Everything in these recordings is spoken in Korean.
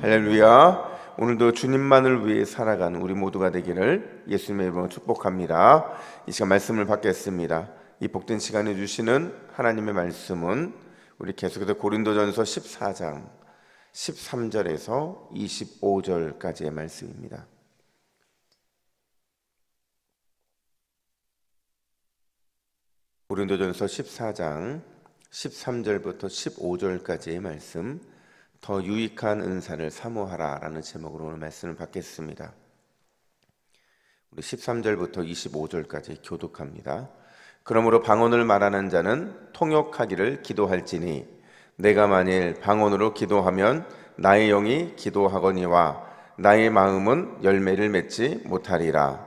할렐루야. 오늘도 주님만을 위해 살아가는 우리 모두가 되기를 예수님의 이름으로 축복합니다. 이 시간 말씀을 받겠습니다. 이 복된 시간에 주시는 하나님의 말씀은 우리 계속해서 고린도전서 14장 13절에서 25절까지의 말씀입니다. 고린도전서 14장 13절부터 15절까지의 말씀, 더 유익한 은사를 사모하라 라는 제목으로 오늘 말씀을 받겠습니다. 우리 13절부터 25절까지 교독합니다. 그러므로 방언을 말하는 자는 통역하기를 기도할지니 내가 만일 방언으로 기도하면 나의 영이 기도하거니와 나의 마음은 열매를 맺지 못하리라.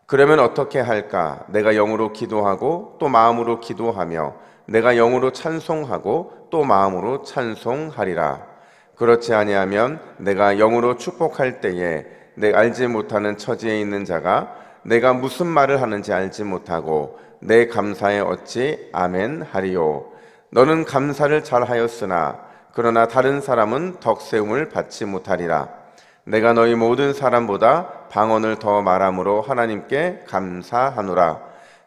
그러면 어떻게 할까? 내가 영으로 기도하고 또 마음으로 기도하며 내가 영으로 찬송하고 또 마음으로 찬송하리라. 그렇지 아니하면 내가 영으로 축복할 때에 내가 알지 못하는 처지에 있는 자가 내가 무슨 말을 하는지 알지 못하고 내 감사에 어찌 아멘 하리요. 너는 감사를 잘하였으나 그러나 다른 사람은 덕세움을 받지 못하리라. 내가 너희 모든 사람보다 방언을 더 말함으로 하나님께 감사하노라.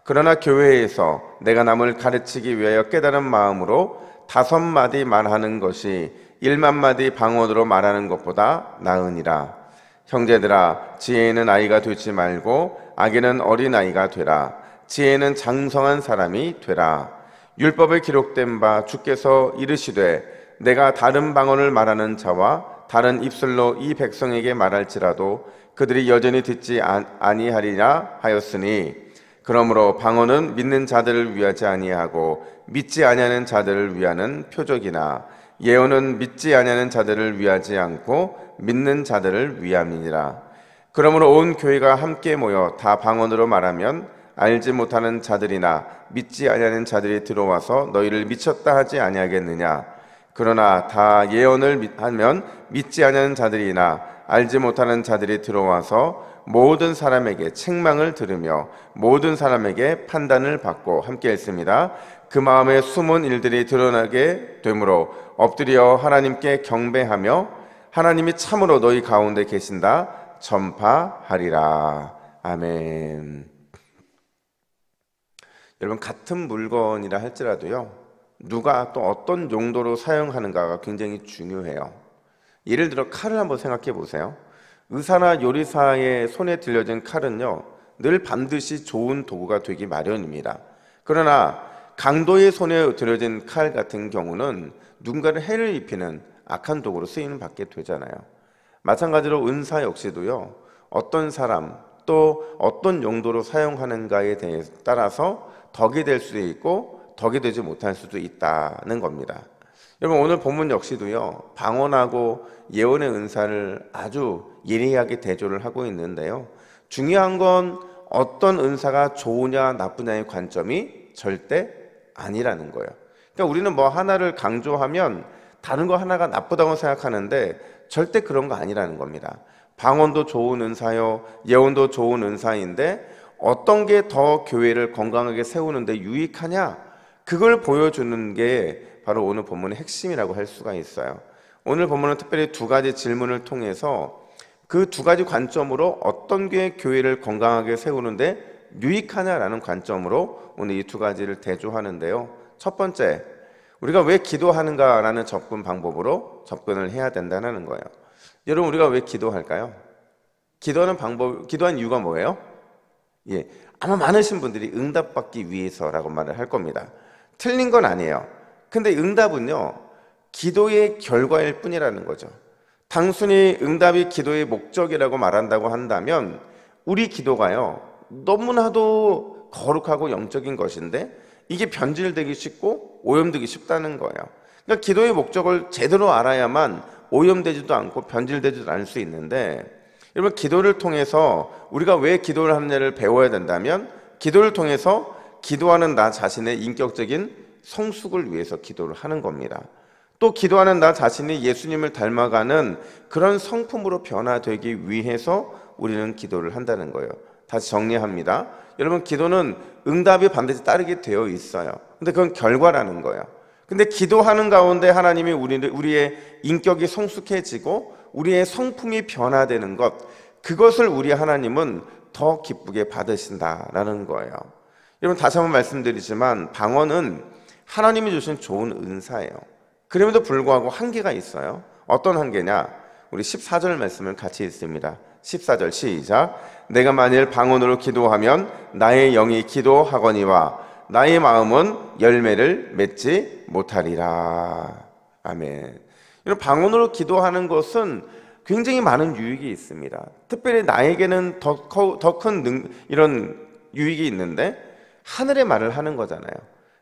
그러나 교회에서 내가 남을 가르치기 위하여 깨달은 마음으로 5마디 말하는 것이 1만마디 방언으로 말하는 것보다 나으니라. 형제들아, 지혜에는 아이가 되지 말고 악에는 어린아이가 되라. 지혜는 장성한 사람이 되라. 율법에 기록된 바 주께서 이르시되 내가 다른 방언을 말하는 자와 다른 입술로 이 백성에게 말할지라도 그들이 여전히 듣지 아니하리라 하였으니, 그러므로 방언은 믿는 자들을 위하지 아니하고 믿지 아니하는 자들을 위하는 표적이나 예언은 믿지 아니하는 자들을 위하지 않고 믿는 자들을 위함이니라. 그러므로 온 교회가 함께 모여 다 방언으로 말하면 알지 못하는 자들이나 믿지 아니하는 자들이 들어와서 너희를 미쳤다 하지 아니하겠느냐. 그러나 다 예언을 하면 믿지 아니하는 자들이나 알지 못하는 자들이 들어와서 모든 사람에게 책망을 들으며 모든 사람에게 판단을 받고 함께 했습니다. 그 마음에 숨은 일들이 드러나게 되므로 엎드려 하나님께 경배하며 하나님이 참으로 너희 가운데 계신다 전파하리라. 아멘. 여러분, 같은 물건이라 할지라도요, 누가 또 어떤 용도로 사용하는가가 굉장히 중요해요. 예를 들어 칼을 한번 생각해 보세요. 의사나 요리사의 손에 들려진 칼은요, 늘 반드시 좋은 도구가 되기 마련입니다. 그러나 강도의 손에 들여진 칼 같은 경우는 누군가를 해를 입히는 악한 도구로 쓰임을 받게 되잖아요. 마찬가지로 은사 역시도요, 어떤 사람 또 어떤 용도로 사용하는가에 따라서 덕이 될 수도 있고 덕이 되지 못할 수도 있다는 겁니다. 여러분, 오늘 본문 역시도요, 방언하고 예언의 은사를 아주 예리하게 대조를 하고 있는데요, 중요한 건 어떤 은사가 좋으냐 나쁘냐의 관점이 절대 아니라는 거예요. 그러니까 우리는 뭐 하나를 강조하면 다른 거 하나가 나쁘다고 생각하는데 절대 그런 거 아니라는 겁니다. 방언도 좋은 은사요, 예언도 좋은 은사인데 어떤 게 더 교회를 건강하게 세우는데 유익하냐, 그걸 보여주는 게 바로 오늘 본문의 핵심이라고 할 수가 있어요. 오늘 본문은 특별히 2가지 질문을 통해서 그 2가지 관점으로 어떤 게 교회를 건강하게 세우는데 유익하냐라는 관점으로 오늘 이 2가지를 대조하는데요, 첫 번째, 우리가 왜 기도하는가라는 접근 방법으로 접근을 해야 된다는 거예요. 여러분, 우리가 왜 기도할까요? 기도하는 이유가 뭐예요? 아마 많으신 분들이 응답받기 위해서라고 말을 할 겁니다. 틀린 건 아니에요. 근데 응답은요, 기도의 결과일 뿐이라는 거죠. 단순히 응답이 기도의 목적이라고 말한다고 한다면 우리 기도가요, 너무나도 거룩하고 영적인 것인데 이게 변질되기 쉽고 오염되기 쉽다는 거예요. 그러니까 기도의 목적을 제대로 알아야만 오염되지도 않고 변질되지도 않을 수 있는데, 여러분, 기도를 통해서 우리가 왜 기도를 하느냐를 배워야 된다면 기도를 통해서 기도하는 나 자신의 인격적인 성숙을 위해서 기도를 하는 겁니다. 또 기도하는 나 자신이 예수님을 닮아가는 그런 성품으로 변화되기 위해서 우리는 기도를 한다는 거예요. 다시 정리합니다. 여러분, 기도는 응답이 반드시 따르게 되어 있어요. 근데 그건 결과라는 거예요. 근데 기도하는 가운데 하나님이 우리의 인격이 성숙해지고 우리의 성품이 변화되는 것, 그것을 우리 하나님은 더 기쁘게 받으신다라는 거예요. 여러분, 다시 한번 말씀드리지만 방언은 하나님이 주신 좋은 은사예요. 그럼에도 불구하고 한계가 있어요. 어떤 한계냐? 우리 14절 말씀을 같이 읽습니다. 14절 시작. 내가 만일 방언으로 기도하면 나의 영이 기도하거니와 나의 마음은 열매를 맺지 못하리라. 아멘. 이런 방언으로 기도하는 것은 굉장히 많은 유익이 있습니다. 특별히 나에게는 더 큰 이런 유익이 있는데 하늘의 말을 하는 거잖아요.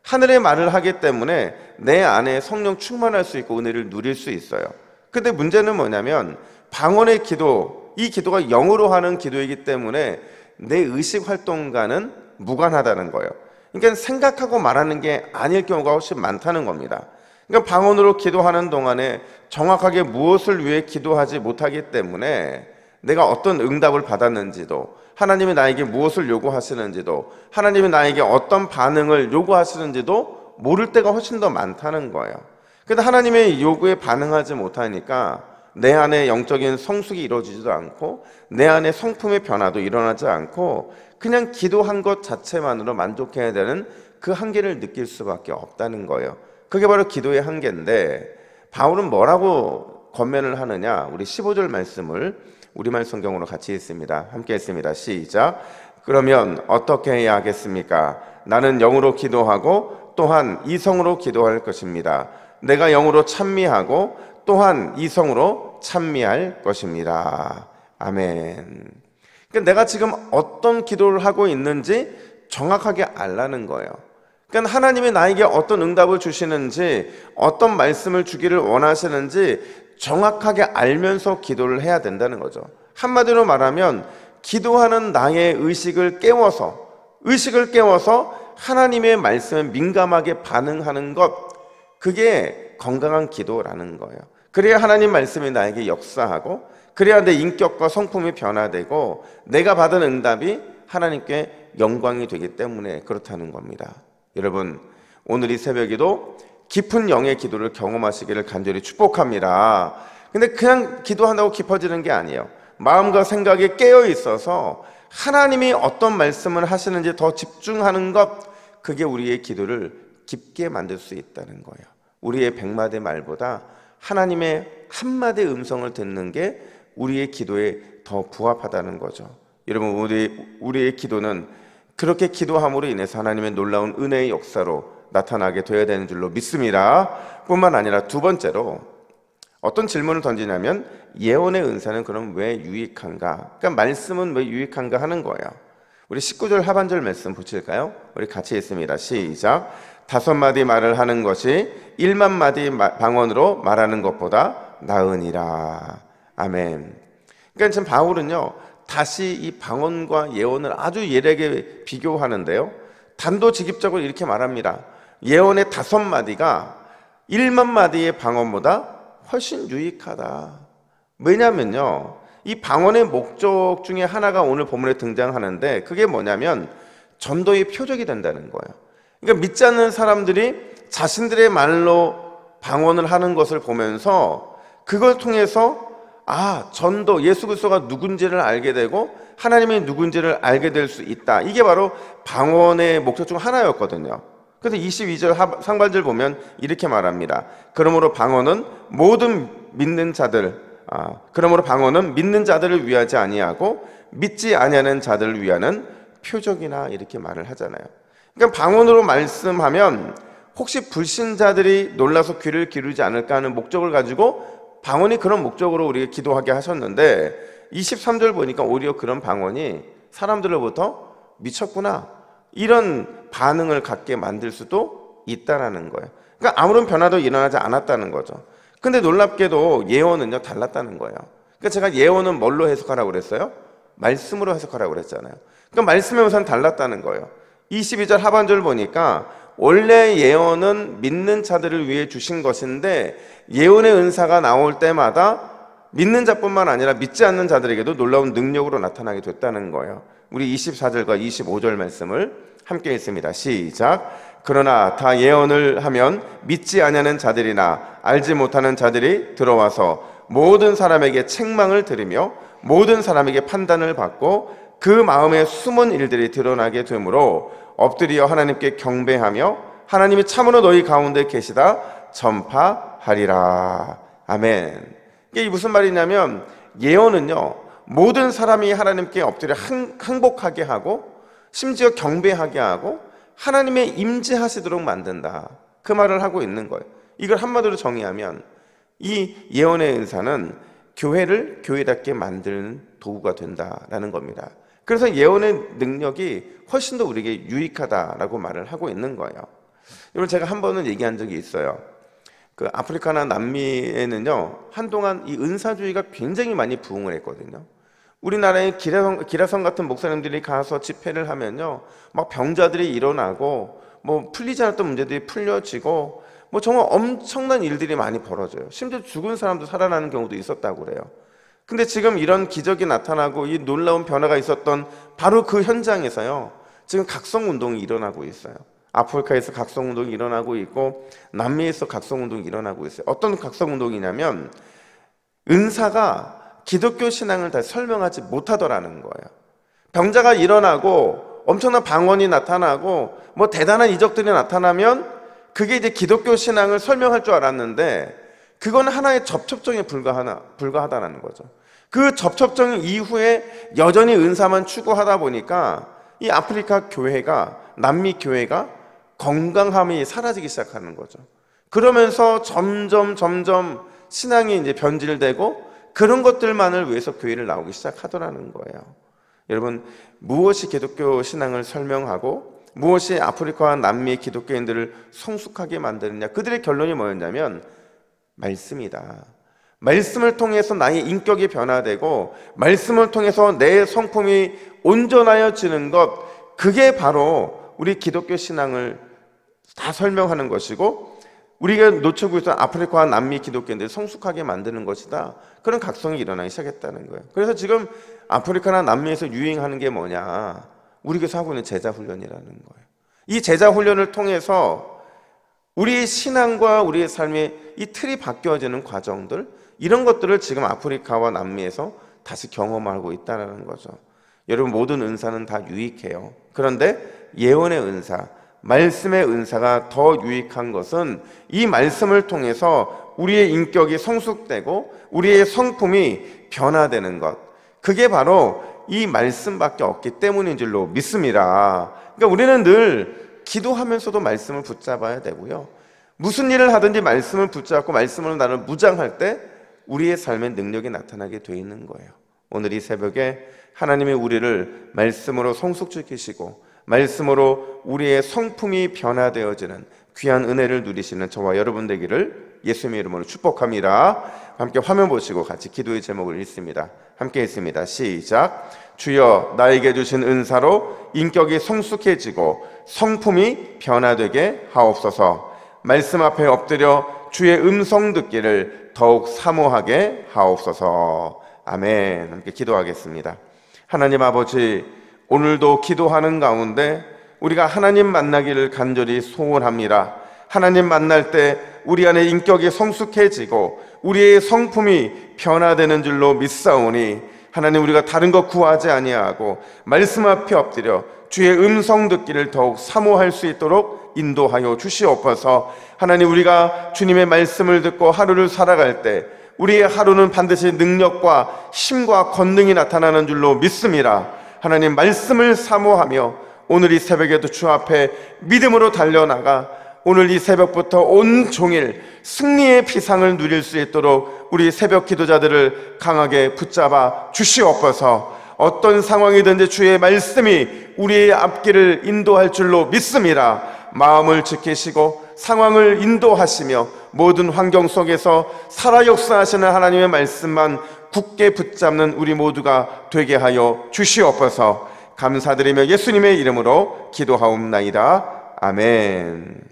하늘의 말을 하기 때문에 내 안에 성령 충만할 수 있고 은혜를 누릴 수 있어요. 근데 문제는 뭐냐면 방언의 기도, 이 기도가 영으로 하는 기도이기 때문에 내 의식 활동과는 무관하다는 거예요. 그러니까 생각하고 말하는 게 아닐 경우가 훨씬 많다는 겁니다. 그러니까 방언으로 기도하는 동안에 정확하게 무엇을 위해 기도하지 못하기 때문에 내가 어떤 응답을 받았는지도, 하나님이 나에게 무엇을 요구하시는지도, 하나님이 나에게 어떤 반응을 요구하시는지도 모를 때가 훨씬 더 많다는 거예요. 근데 하나님의 요구에 반응하지 못하니까 내 안에 영적인 성숙이 이루어지지도 않고 내 안에 성품의 변화도 일어나지 않고 그냥 기도한 것 자체만으로 만족해야 되는 그 한계를 느낄 수밖에 없다는 거예요. 그게 바로 기도의 한계인데, 바울은 뭐라고 권면을 하느냐? 우리 15절 말씀을 우리말 성경으로 같이 읽습니다. 함께 읽습니다. 시작. 그러면 어떻게 해야 하겠습니까? 나는 영으로 기도하고 또한 이성으로 기도할 것입니다. 내가 영으로 찬미하고 또한 이성으로 찬미할 것입니다. 아멘. 그러니까 내가 지금 어떤 기도를 하고 있는지 정확하게 알라는 거예요. 그러니까 하나님이 나에게 어떤 응답을 주시는지, 어떤 말씀을 주기를 원하시는지 정확하게 알면서 기도를 해야 된다는 거죠. 한마디로 말하면 기도하는 나의 의식을 깨워서 하나님의 말씀에 민감하게 반응하는 것, 그게 건강한 기도라는 거예요. 그래야 하나님 말씀이 나에게 역사하고, 그래야 내 인격과 성품이 변화되고 내가 받은 응답이 하나님께 영광이 되기 때문에 그렇다는 겁니다. 여러분, 오늘 이 새벽에도 깊은 영의 기도를 경험하시기를 간절히 축복합니다. 근데 그냥 기도한다고 깊어지는 게 아니에요. 마음과 생각이 깨어 있어서 하나님이 어떤 말씀을 하시는지 더 집중하는 것, 그게 우리의 기도를 깊게 만들 수 있다는 거예요. 우리의 100마디 말보다 하나님의 한마디 음성을 듣는 게 우리의 기도에 더 부합하다는 거죠. 여러분, 우리의 기도는 그렇게 기도함으로 인해서 하나님의 놀라운 은혜의 역사로 나타나게 되어야 되는 줄로 믿습니다. 뿐만 아니라 두 번째로 어떤 질문을 던지냐면, 예언의 은사는 그럼 왜 유익한가? 그러니까 말씀은 왜 유익한가 하는 거예요. 우리 19절 하반절 말씀 보실까요? 우리 같이 읽습니다. 시작. 5마디 말을 하는 것이 1만 마디 방언으로 말하는 것보다 나으니라. 아멘. 그러니까 지금 바울은요, 다시 이 방언과 예언을 아주 예리하게 비교하는데요, 단도직입적으로 이렇게 말합니다. 예언의 5마디가 1만 마디의 방언보다 훨씬 유익하다. 왜냐면요, 이 방언의 목적 중에 하나가 오늘 본문에 등장하는데, 그게 뭐냐면 전도의 표적이 된다는 거예요. 그러니까 믿지 않는 사람들이 자신들의 말로 방언을 하는 것을 보면서 그걸 통해서 전도, 예수 그리스도가 누군지를 알게 되고 하나님이 누군지를 알게 될 수 있다. 이게 바로 방언의 목적 중 하나였거든요. 그래서 22절 상반절 보면 이렇게 말합니다. 그러므로 방언은 믿는 자들을 위하지 아니하고 믿지 아니하는 자들을 위하는 표적이나, 이렇게 말을 하잖아요. 그러니까 방언으로 말씀하면 혹시 불신자들이 놀라서 귀를 기울이지 않을까 하는 목적을 가지고 방언이 그런 목적으로 우리가 기도하게 하셨는데, 23절 보니까 오히려 그런 방언이 사람들로부터 미쳤구나, 이런 반응을 갖게 만들 수도 있다라는 거예요. 그러니까 아무런 변화도 일어나지 않았다는 거죠. 근데 놀랍게도 예언은요, 달랐다는 거예요. 그러니까 제가 예언은 뭘로 해석하라고 그랬어요? 말씀으로 해석하라고 그랬잖아요. 그러니까 말씀의 우선 달랐다는 거예요. 22절 하반절 보니까 원래 예언은 믿는 자들을 위해 주신 것인데, 예언의 은사가 나올 때마다 믿는 자뿐만 아니라 믿지 않는 자들에게도 놀라운 능력으로 나타나게 됐다는 거예요. 우리 24절과 25절 말씀을 함께 읽습니다. 시작. 그러나 다 예언을 하면 믿지 아니하는 자들이나 알지 못하는 자들이 들어와서 모든 사람에게 책망을 들으며 모든 사람에게 판단을 받고 그 마음에 숨은 일들이 드러나게 되므로 엎드려 하나님께 경배하며 하나님이 참으로 너희 가운데 계시다 전파하리라. 아멘. 이게 무슨 말이냐면, 예언은요, 모든 사람이 하나님께 엎드려 항복하게 하고 심지어 경배하게 하고 하나님의 임재하시도록 만든다, 그 말을 하고 있는 거예요. 이걸 한마디로 정의하면 이 예언의 은사는 교회를 교회답게 만드는 도구가 된다라는 겁니다. 그래서 예언의 능력이 훨씬 더 우리에게 유익하다라고 말을 하고 있는 거예요. 여러분, 제가 한 번은 얘기한 적이 있어요. 그 아프리카나 남미에는요, 한동안 이 은사주의가 굉장히 많이 부흥을 했거든요. 우리나라의 기라성 같은 목사님들이 가서 집회를 하면요, 막 병자들이 일어나고 뭐 풀리지 않았던 문제들이 풀려지고 뭐 정말 엄청난 일들이 많이 벌어져요. 심지어 죽은 사람도 살아나는 경우도 있었다고 그래요. 근데 지금 이런 기적이 나타나고 이 놀라운 변화가 있었던 바로 그 현장에서요, 지금 각성운동이 일어나고 있어요. 아프리카에서 각성운동이 일어나고 있고 남미에서 각성운동이 일어나고 있어요. 어떤 각성운동이냐면, 은사가 기독교 신앙을 다 설명하지 못하더라는 거예요. 병자가 일어나고 엄청난 방언이 나타나고 뭐 대단한 이적들이 나타나면 그게 이제 기독교 신앙을 설명할 줄 알았는데, 그건 하나의 접촉점에 불과하다는 거죠. 그 접촉점 이후에 여전히 은사만 추구하다 보니까 이 아프리카 교회가, 남미 교회가 건강함이 사라지기 시작하는 거죠. 그러면서 점점 신앙이 이제 변질되고 그런 것들만을 위해서 교회를 나오기 시작하더라는 거예요. 여러분, 무엇이 기독교 신앙을 설명하고 무엇이 아프리카와 남미의 기독교인들을 성숙하게 만드느냐, 그들의 결론이 뭐였냐면 말씀이다. 말씀을 통해서 나의 인격이 변화되고 말씀을 통해서 내 성품이 온전하여지는 것, 그게 바로 우리 기독교 신앙을 다 설명하는 것이고 우리가 놓치고 있던 아프리카와 남미 기독교인들을 성숙하게 만드는 것이다. 그런 각성이 일어나기 시작했다는 거예요. 그래서 지금 아프리카나 남미에서 유행하는 게 뭐냐, 우리 교회에서 하고 있는 제자훈련이라는 거예요. 이 제자훈련을 통해서 우리의 신앙과 우리의 삶의 이 틀이 바뀌어지는 과정들, 이런 것들을 지금 아프리카와 남미에서 다시 경험하고 있다는 거죠. 여러분, 모든 은사는 다 유익해요. 그런데 예언의 은사, 말씀의 은사가 더 유익한 것은 이 말씀을 통해서 우리의 인격이 성숙되고 우리의 성품이 변화되는 것, 그게 바로 이 말씀밖에 없기 때문인 줄로 믿습니다. 그러니까 우리는 늘 기도하면서도 말씀을 붙잡아야 되고요, 무슨 일을 하든지 말씀을 붙잡고 말씀으로 나를 무장할 때 우리의 삶의 능력이 나타나게 돼 있는 거예요. 오늘 이 새벽에 하나님이 우리를 말씀으로 성숙시키시고 말씀으로 우리의 성품이 변화되어지는 귀한 은혜를 누리시는 저와 여러분 되기를 예수님의 이름으로 축복합니다. 함께 화면 보시고 같이 기도의 제목을 읽습니다. 함께 읽습니다. 시작. 주여, 나에게 주신 은사로 인격이 성숙해지고 성품이 변화되게 하옵소서. 말씀 앞에 엎드려 주의 음성 듣기를 더욱 사모하게 하옵소서. 아멘. 함께 기도하겠습니다. 하나님 아버지, 오늘도 기도하는 가운데 우리가 하나님 만나기를 간절히 소원합니다. 하나님 만날 때 우리 안에 인격이 성숙해지고 우리의 성품이 변화되는 줄로 믿사오니, 하나님, 우리가 다른 것 구하지 아니하고 말씀 앞에 엎드려 주의 음성 듣기를 더욱 사모할 수 있도록 인도하여 주시옵소서. 하나님, 우리가 주님의 말씀을 듣고 하루를 살아갈 때 우리의 하루는 반드시 능력과 힘과 권능이 나타나는 줄로 믿습니다. 하나님, 말씀을 사모하며 오늘 이 새벽에도 주 앞에 믿음으로 달려나가 오늘 이 새벽부터 온 종일 승리의 비상을 누릴 수 있도록 우리 새벽 기도자들을 강하게 붙잡아 주시옵소서. 어떤 상황이든지 주의 말씀이 우리의 앞길을 인도할 줄로 믿습니다. 마음을 지키시고 상황을 인도하시며 모든 환경 속에서 살아 역사하시는 하나님의 말씀만 굳게 붙잡는 우리 모두가 되게 하여 주시옵소서. 감사드리며 예수님의 이름으로 기도하옵나이다. 아멘.